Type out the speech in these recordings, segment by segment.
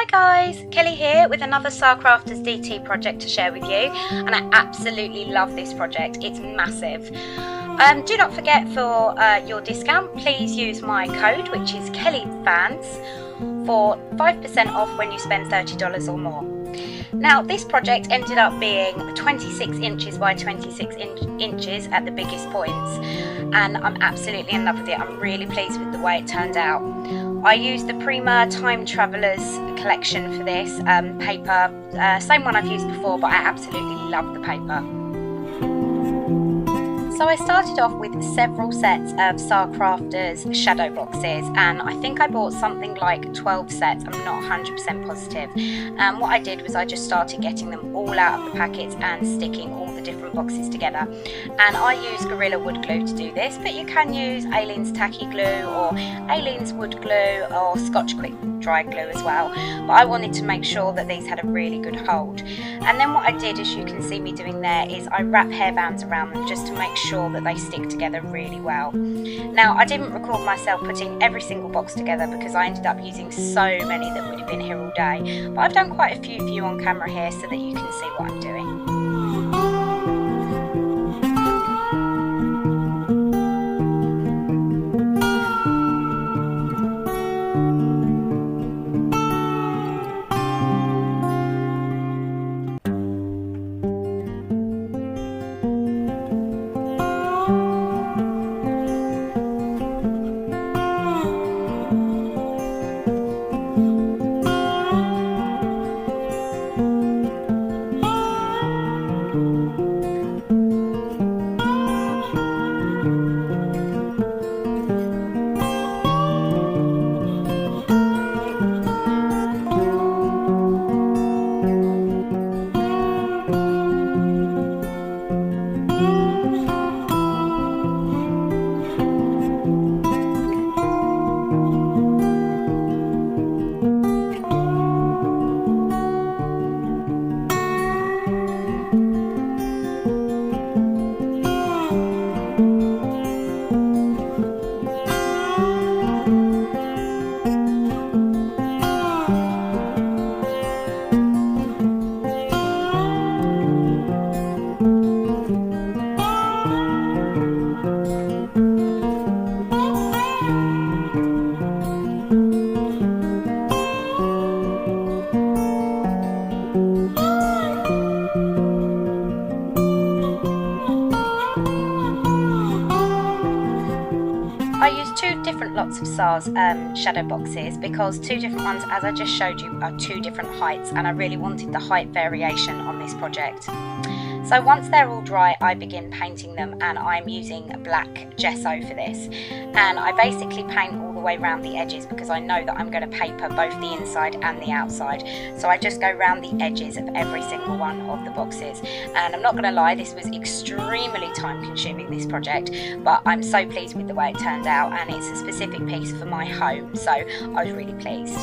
Hi guys, Kelly here with another Sacrafters DT project to share with you, and I absolutely love this project. It's massive. Do not forget for your discount, please use my code, which is KellyFans, for 5% off when you spend $30 or more. Now, this project ended up being 26 inches by 26 inches at the biggest points, and I'm absolutely in love with it. I'm really pleased with the way it turned out. I used the Prima Time Travelers collection for this paper, same one I've used before, but I absolutely love the paper. So I started off with several sets of Sacrafters Shadowboxes, and I think I bought something like 12 sets, I'm not 100% positive. And what I did was I just started getting them all out of the packets and sticking all the different boxes together. And I use Gorilla Wood Glue to do this, but you can use Aleene's Tacky Glue or Aleene's Wood Glue or Scotch Quick Dry Glue as well. But I wanted to make sure that these had a really good hold. And then what I did, as you can see me doing there, is I wrap hairbands around them just to make sure that they stick together really well. Now, I didn't record myself putting every single box together because I ended up using so many that would have been here all day, but I've done quite a few for you on camera here so that you can see what I'm doing. I used two different lots of SARS shadow boxes because two different ones, as I just showed you, are two different heights, and I really wanted the height variation on this project. So once they're all dry, I begin painting them, and I'm using a black gesso for this. And I basically paint all the way around the edges because I know that I'm going to paper both the inside and the outside. So I just go around the edges of every single one of the boxes. And I'm not going to lie, this was extremely time consuming, this project, but I'm so pleased with the way it turned out, and it's a specific piece for my home, so I was really pleased.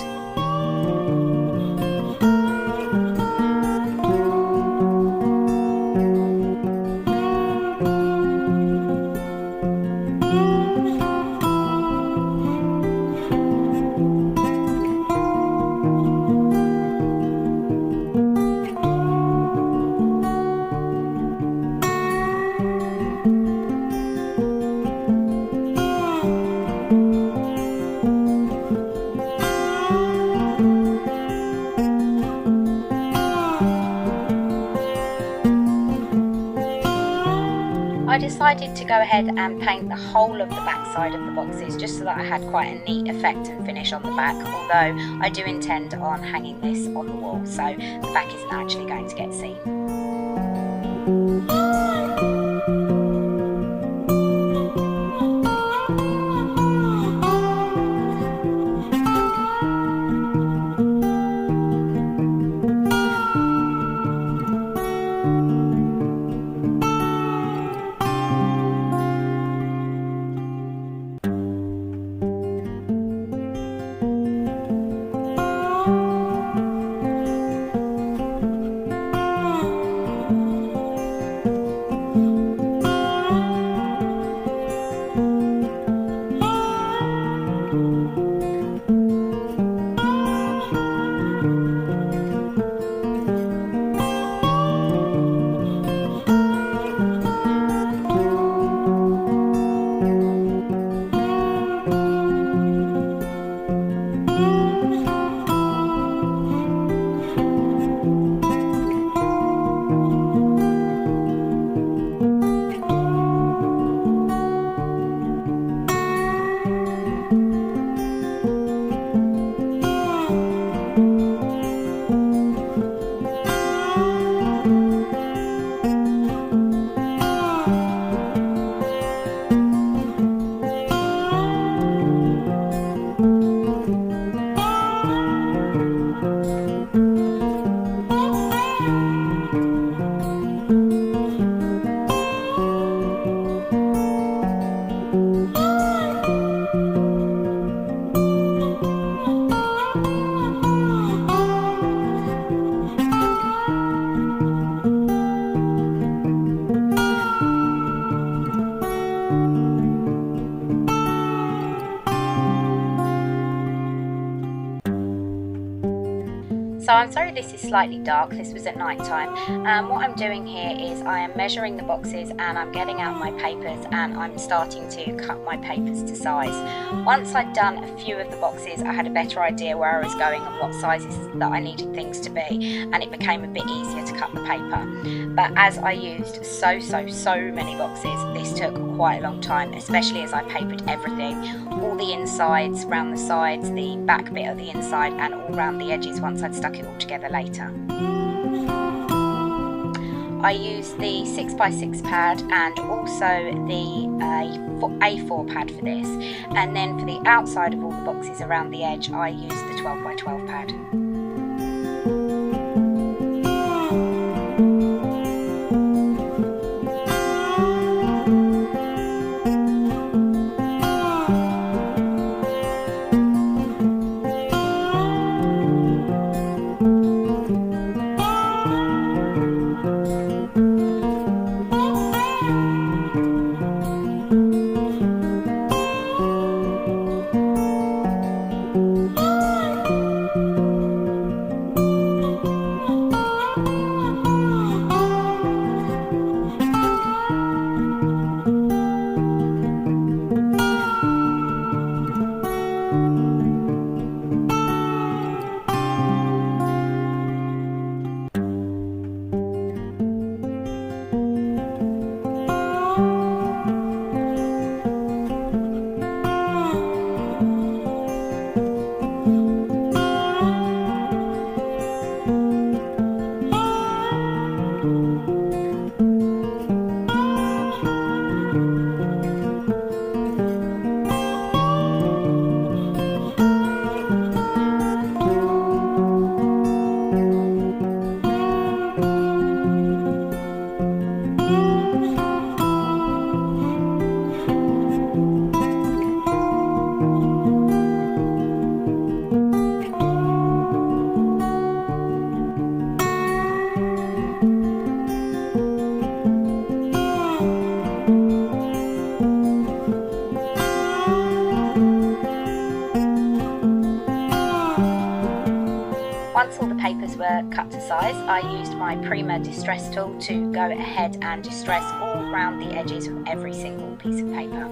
I decided to go ahead and paint the whole of the back side of the boxes just so that I had quite a neat effect and finish on the back, although I do intend on hanging this on the wall, so the back isn't actually going to get seen. So I'm sorry this is slightly dark, this was at night time. What I'm doing here is I am measuring the boxes and I'm getting out my papers and I'm starting to cut my papers to size. Once I'd done a few of the boxes, I had a better idea where I was going and what sizes that I needed things to be, and it became a bit easier to cut the paper. But as I used so many boxes, this took quite a long time, especially as I papered everything, all the insides, round the sides, the back bit of the inside and all round the edges once I'd stuck it all together later. I used the 6x6 pad and also the A4 pad for this, and then for the outside of all the boxes around the edge I used the 12x12 pad. Once all the papers were cut to size, I used my Prima distress tool to go ahead and distress all around the edges of every single piece of paper.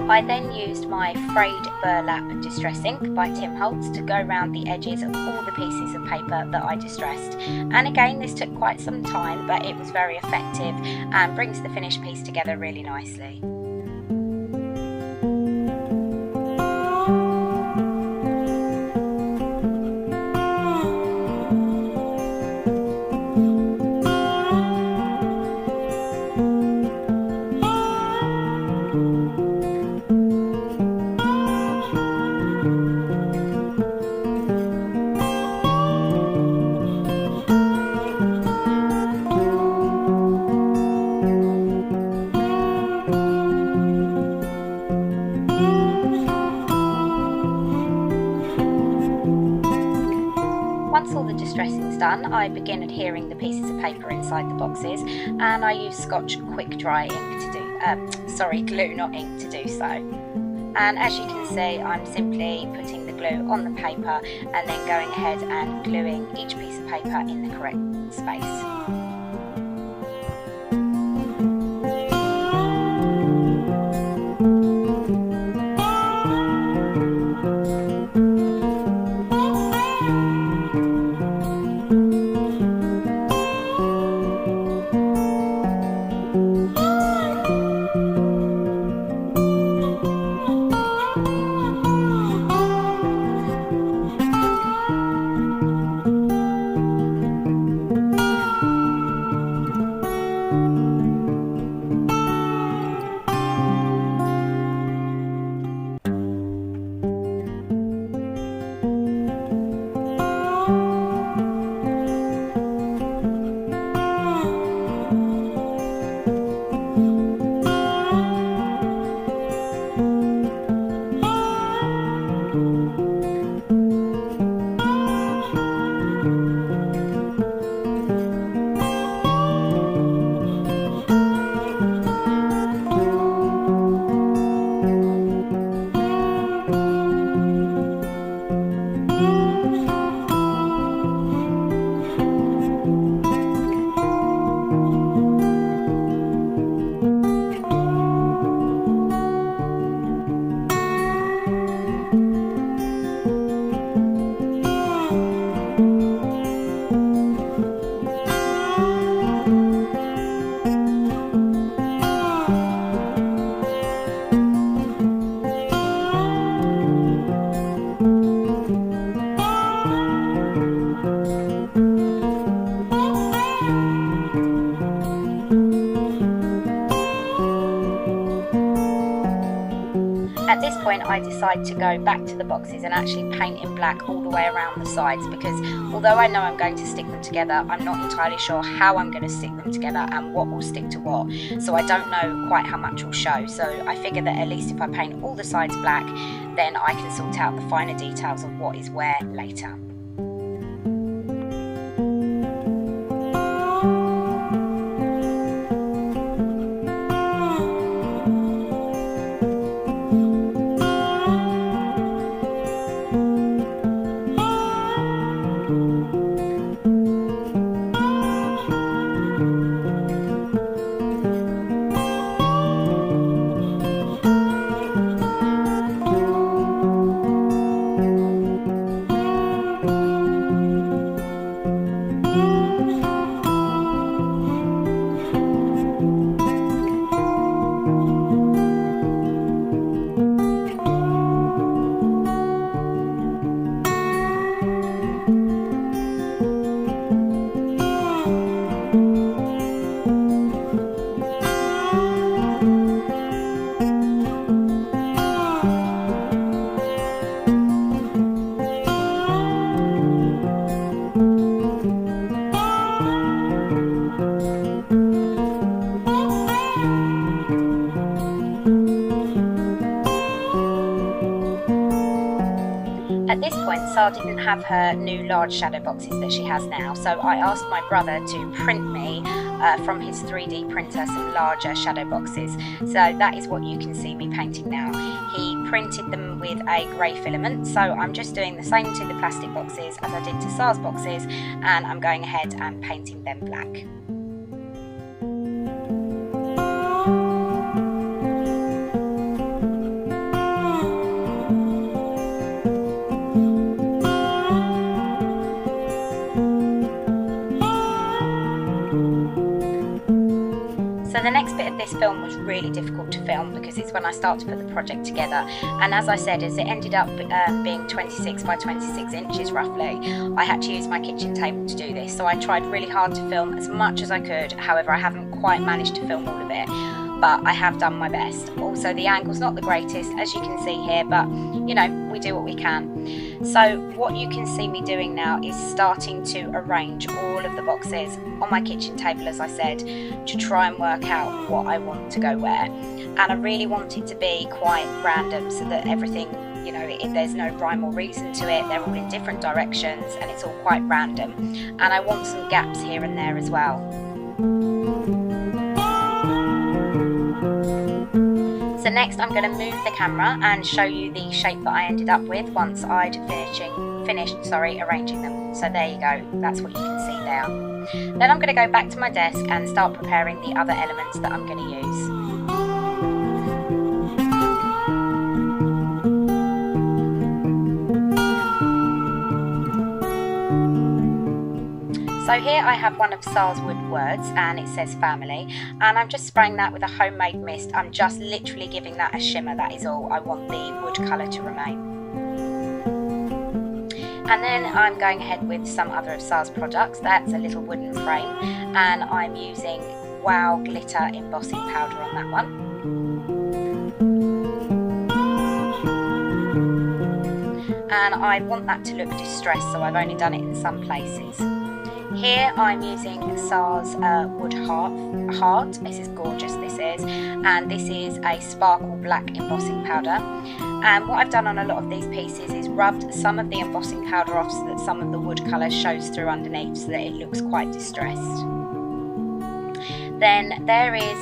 I then used my frayed burlap distress ink by Tim Holtz to go round the edges of all the pieces of paper that I distressed. And again, this took quite some time, but it was very effective and brings the finished piece together really nicely. Once all the distressing's done, I begin adhering the pieces of paper inside the boxes, and I use Scotch quick dry ink to do, glue, not ink, to do so. And as you can see, I'm simply putting the glue on the paper and then going ahead and gluing each piece of paper in the correct space. At this point I decide to go back to the boxes and actually paint in black all the way around the sides, because although I know I'm going to stick them together, I'm not entirely sure how I'm going to stick them together and what will stick to what, so I don't know quite how much will show. So I figure that at least if I paint all the sides black, then I can sort out the finer details of what is where later. At this point, Sar didn't have her new large shadow boxes that she has now, so I asked my brother to print me from his 3D printer some larger shadow boxes. So that is what you can see me painting now. He printed them with a grey filament, so I'm just doing the same to the plastic boxes as I did to Sar's boxes, and I'm going ahead and painting them black. So the next bit of this film was really difficult to film because it's when I start to put the project together, and as I said, as it ended up being 26 by 26 inches roughly, I had to use my kitchen table to do this, so I tried really hard to film as much as I could. However, I haven't quite managed to film all of it, but I have done my best. Also, the angle's not the greatest, as you can see here, but you know, we do what we can. So what you can see me doing now is starting to arrange all of the boxes on my kitchen table, as I said, to try and work out what I want to go where. And I really want it to be quite random so that everything you know, there's no rhyme or reason to it. They're all in different directions and it's all quite random, and I want some gaps here and there as well. So next I'm going to move the camera and show you the shape that I ended up with once I'd finished arranging them. So there you go, that's what you can see there. Then I'm going to go back to my desk and start preparing the other elements that I'm going to use. So here I have one of Sarswood words and it says family, and I'm just spraying that with a homemade mist. I'm just literally giving that a shimmer, that is all. I want the wood colour to remain. And then I'm going ahead with some other of Sars products. That's a little wooden frame, and I'm using Wow Glitter embossing powder on that one. And I want that to look distressed, so I've only done it in some places. Here I'm using Sars Wood Heart. This is gorgeous, this is. And this is a sparkle black embossing powder. And what I've done on a lot of these pieces is rubbed some of the embossing powder off so that some of the wood colour shows through underneath, so that it looks quite distressed. Then there is,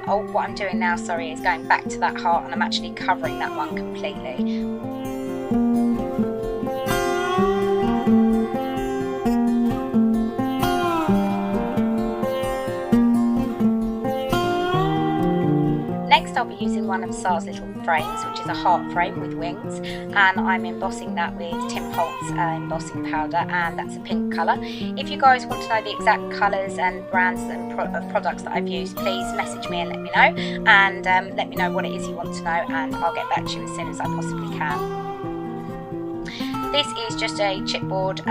what I'm doing now, sorry, is going back to that heart, and I'm actually covering that one completely. Next I'll be using one of Sars little frames, which is a heart frame with wings, and I'm embossing that with Tim Holtz embossing powder, and that's a pink colour. If you guys want to know the exact colours and brands and of products that I've used, please message me and let me know, and let me know what it is you want to know, and I'll get back to you as soon as I possibly can. This is just a chipboard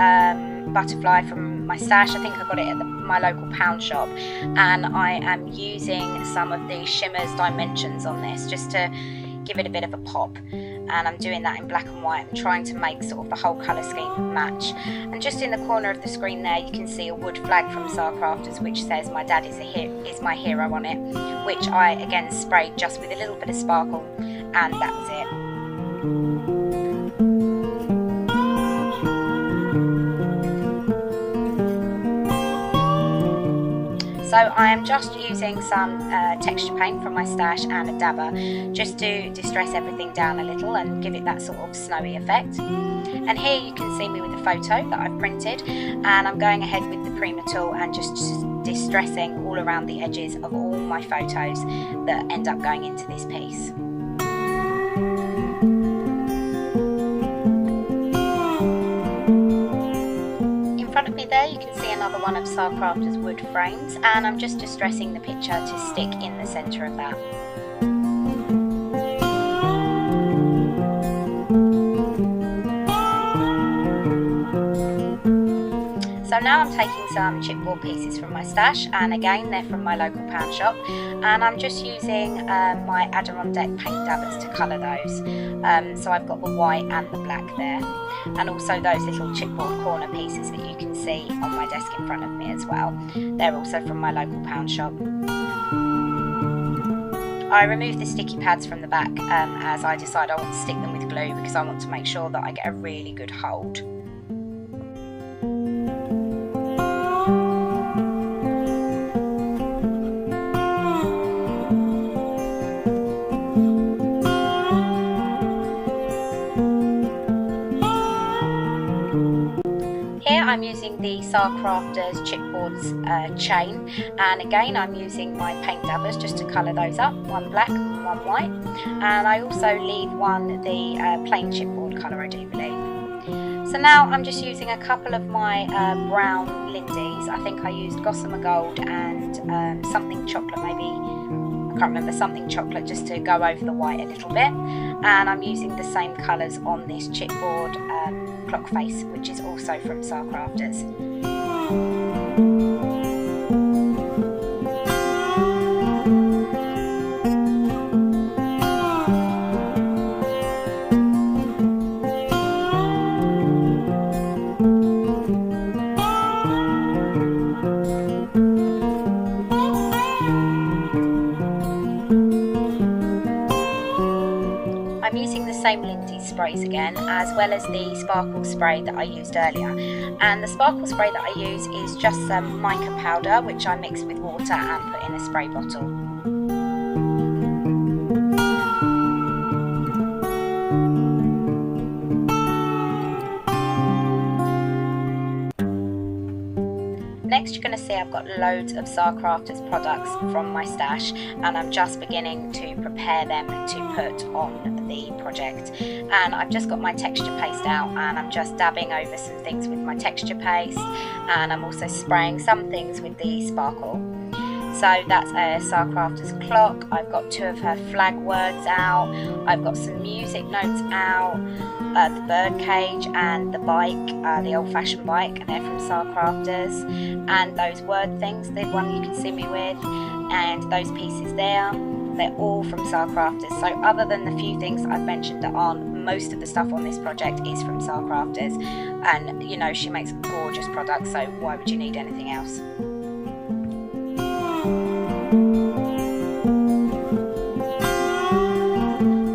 butterfly from my stash. I think I got it at my local pound shop, and I am using some of the Shimmers dimensions on this just to give it a bit of a pop, and I'm doing that in black and white. I'm trying to make sort of the whole colour scheme match. And just in the corner of the screen there you can see a wood flag from Sacrafters which says my dad is my hero on it, which I again sprayed just with a little bit of sparkle, and that was it. So I am just using some texture paint from my stash and a dabber just to distress everything down a little and give it that sort of snowy effect. And here you can see me with a photo that I've printed, and I'm going ahead with the Prima tool and just distressing all around the edges of all my photos that end up going into this piece. In front of me there you can see another one of Sacrafters wood frames, and I'm just distressing the picture to stick in the centre of that. So now I'm taking some chipboard pieces from my stash, and again they're from my local pound shop, and I'm just using my Adirondack paint dabbers to colour those. So I've got the white and the black there, and also those little chipboard corner pieces that you can see on my desk in front of me as well. They're also from my local pound shop. I removed the sticky pads from the back as I decide I want to stick them with glue, because I want to make sure that I get a really good hold. Here I'm using the Sacrafters chipboards chain, and again I'm using my paint dabbers just to colour those up, one black, one white, and I also leave one the plain chipboard colour, I do believe. So now I'm just using a couple of my brown Lindies. I think I used Gossamer Gold and something chocolate, maybe, I can't remember, something chocolate, just to go over the white a little bit, and I'm using the same colours on this chipboard clock face, which is also from Sacrafters. I'm using the same Lindy's sprays again, as well as the sparkle spray that I used earlier. And the sparkle spray that I use is just some mica powder, which I mix with water and put in a spray bottle. Next, you're going to see I've got loads of Sacrafters products from my stash, and I'm just beginning to prepare them to put on the project. And I've just got my texture paste out, and I'm just dabbing over some things with my texture paste, and I'm also spraying some things with the sparkle. So that's a Sacrafters clock. I've got 2 of her flag words out. I've got some music notes out. The bird cage and the bike, the old-fashioned bike, they're from Sacrafters. And those word things, the one you can see me with, and those pieces there, they're all from Sacrafters. So other than the few things I've mentioned that aren't, most of the stuff on this project is from Sacrafters. And you know, she makes gorgeous products, so why would you need anything else?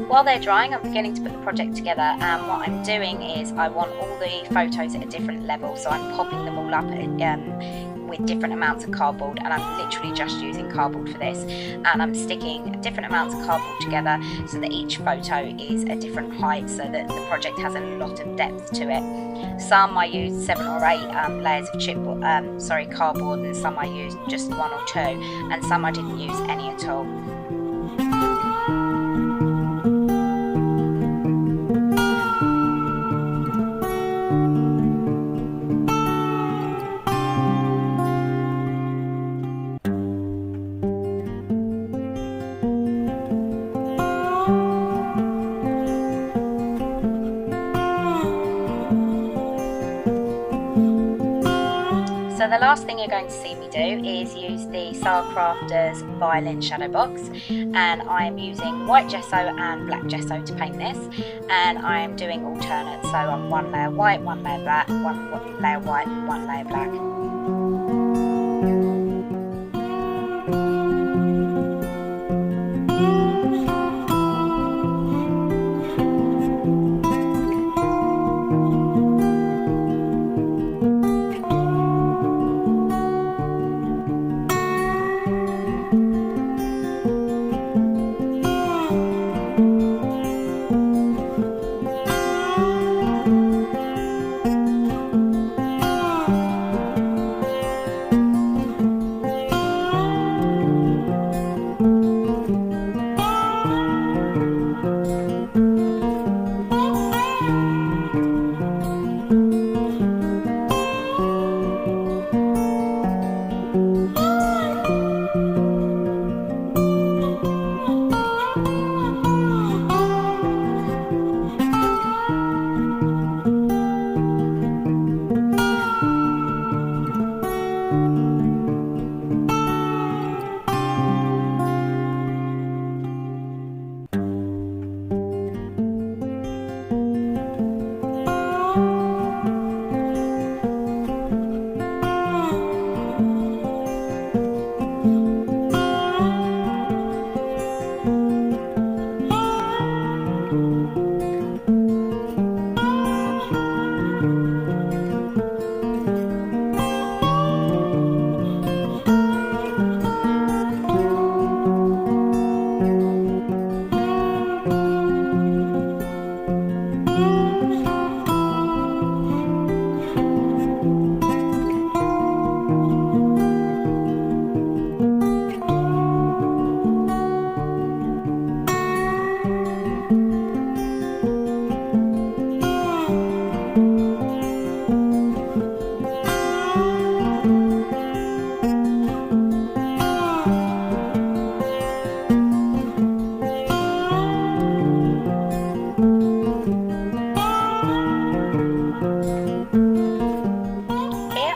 While they're drying, I'm beginning to put the project together, and what I'm doing is I want all the photos at a different level, so I'm popping them all up with different amounts of cardboard, and I'm literally just using cardboard for this, and I'm sticking different amounts of cardboard together so that each photo is a different height, so that the project has a lot of depth to it. Some I used 7 or 8 layers of cardboard, and some I used just 1 or 2, and some I didn't use any at all. So the last thing you're going to see me do is use the Sacrafters Violin Shadowbox, and I am using white gesso and black gesso to paint this, and I am doing alternate, so I'm 1 layer white, 1 layer black, 1 layer white, 1 layer black.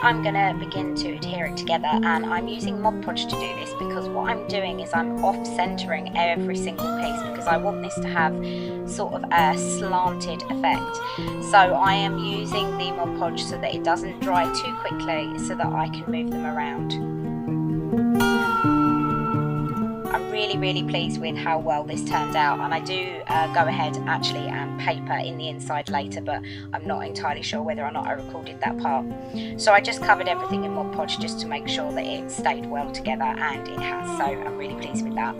I'm going to begin to adhere it together, and I'm using Mod Podge to do this because what I'm doing is I'm off-centering every single piece because I want this to have sort of a slanted effect. So I am using the Mod Podge so that it doesn't dry too quickly so that I can move them around. I'm really pleased with how well this turned out, and I do go ahead actually and paper in the inside later, but I'm not entirely sure whether or not I recorded that part. So I just covered everything in Mod Podge just to make sure that it stayed well together, and it has, so I'm really pleased with that.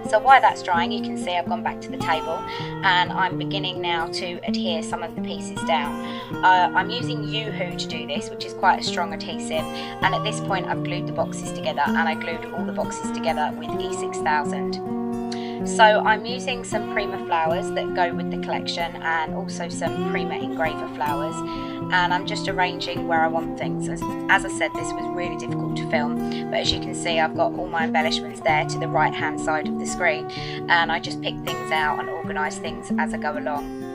So while that's drying, you can see I've gone back to the table and I'm beginning now to adhere some of the pieces down. I'm using Yoo-Hoo to do this, which is quite a strong adhesive, and at this point I've glued the boxes together, and I glued all the boxes together with E6000. So I'm using some Prima flowers that go with the collection, and also some Prima engraver flowers, and I'm just arranging where I want things. As I said, this was really difficult to film, but as you can see I've got all my embellishments there to the right hand side of the screen, and I just pick things out and organise things as I go along.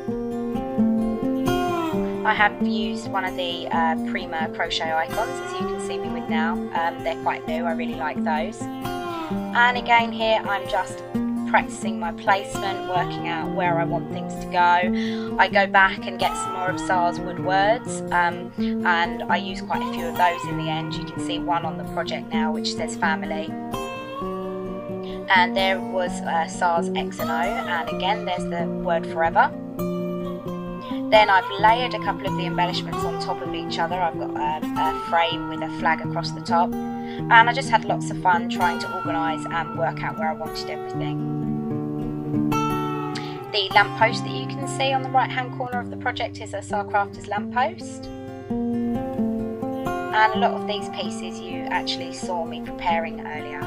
I have used one of the Prima crochet icons, as you can see me with now. They're quite new, I really like those. And again here I'm just practicing my placement, working out where I want things to go. I go back and get some more of Sar's wood words, and I use quite a few of those in the end. You can see one on the project now which says family. And there was Sar's X and O, and again there's the word forever. Then I've layered a couple of the embellishments on top of each other. I've got a frame with a flag across the top, and I just had lots of fun trying to organise and work out where I wanted everything. The lamppost that you can see on the right hand corner of the project is a Sacrafters lamppost. And a lot of these pieces you actually saw me preparing earlier.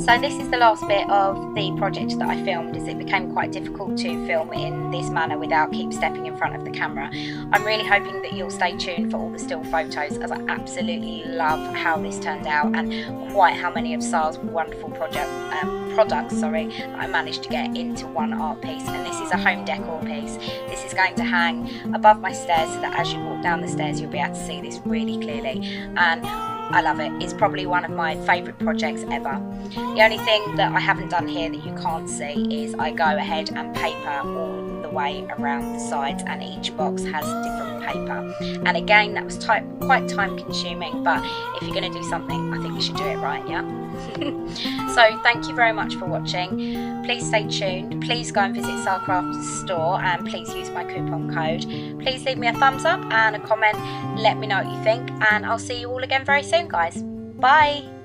So this is the last bit of the project that I filmed, as it became quite difficult to film in this manner without keep stepping in front of the camera. I'm really hoping that you'll stay tuned for all the still photos, as I absolutely love how this turned out and quite how many of Sar's wonderful products that I managed to get into one art piece. And this is a home decor piece. This is going to hang above my stairs so that as you walk down the stairs you'll be able to see this really clearly, and I love it. It's probably one of my favourite projects ever. The only thing that I haven't done here that you can't see is I go ahead and paper all the way around the sides, and each box has different paper. And again, that was quite time consuming, but if you're going to do something, I think you should do it right, yeah? So thank you very much for watching. Please stay tuned. Please go and visit Sacrafters store, and please use my coupon code. Please leave me a thumbs up and a comment. Let me know what you think, and I'll see you all again very soon, guys. Bye.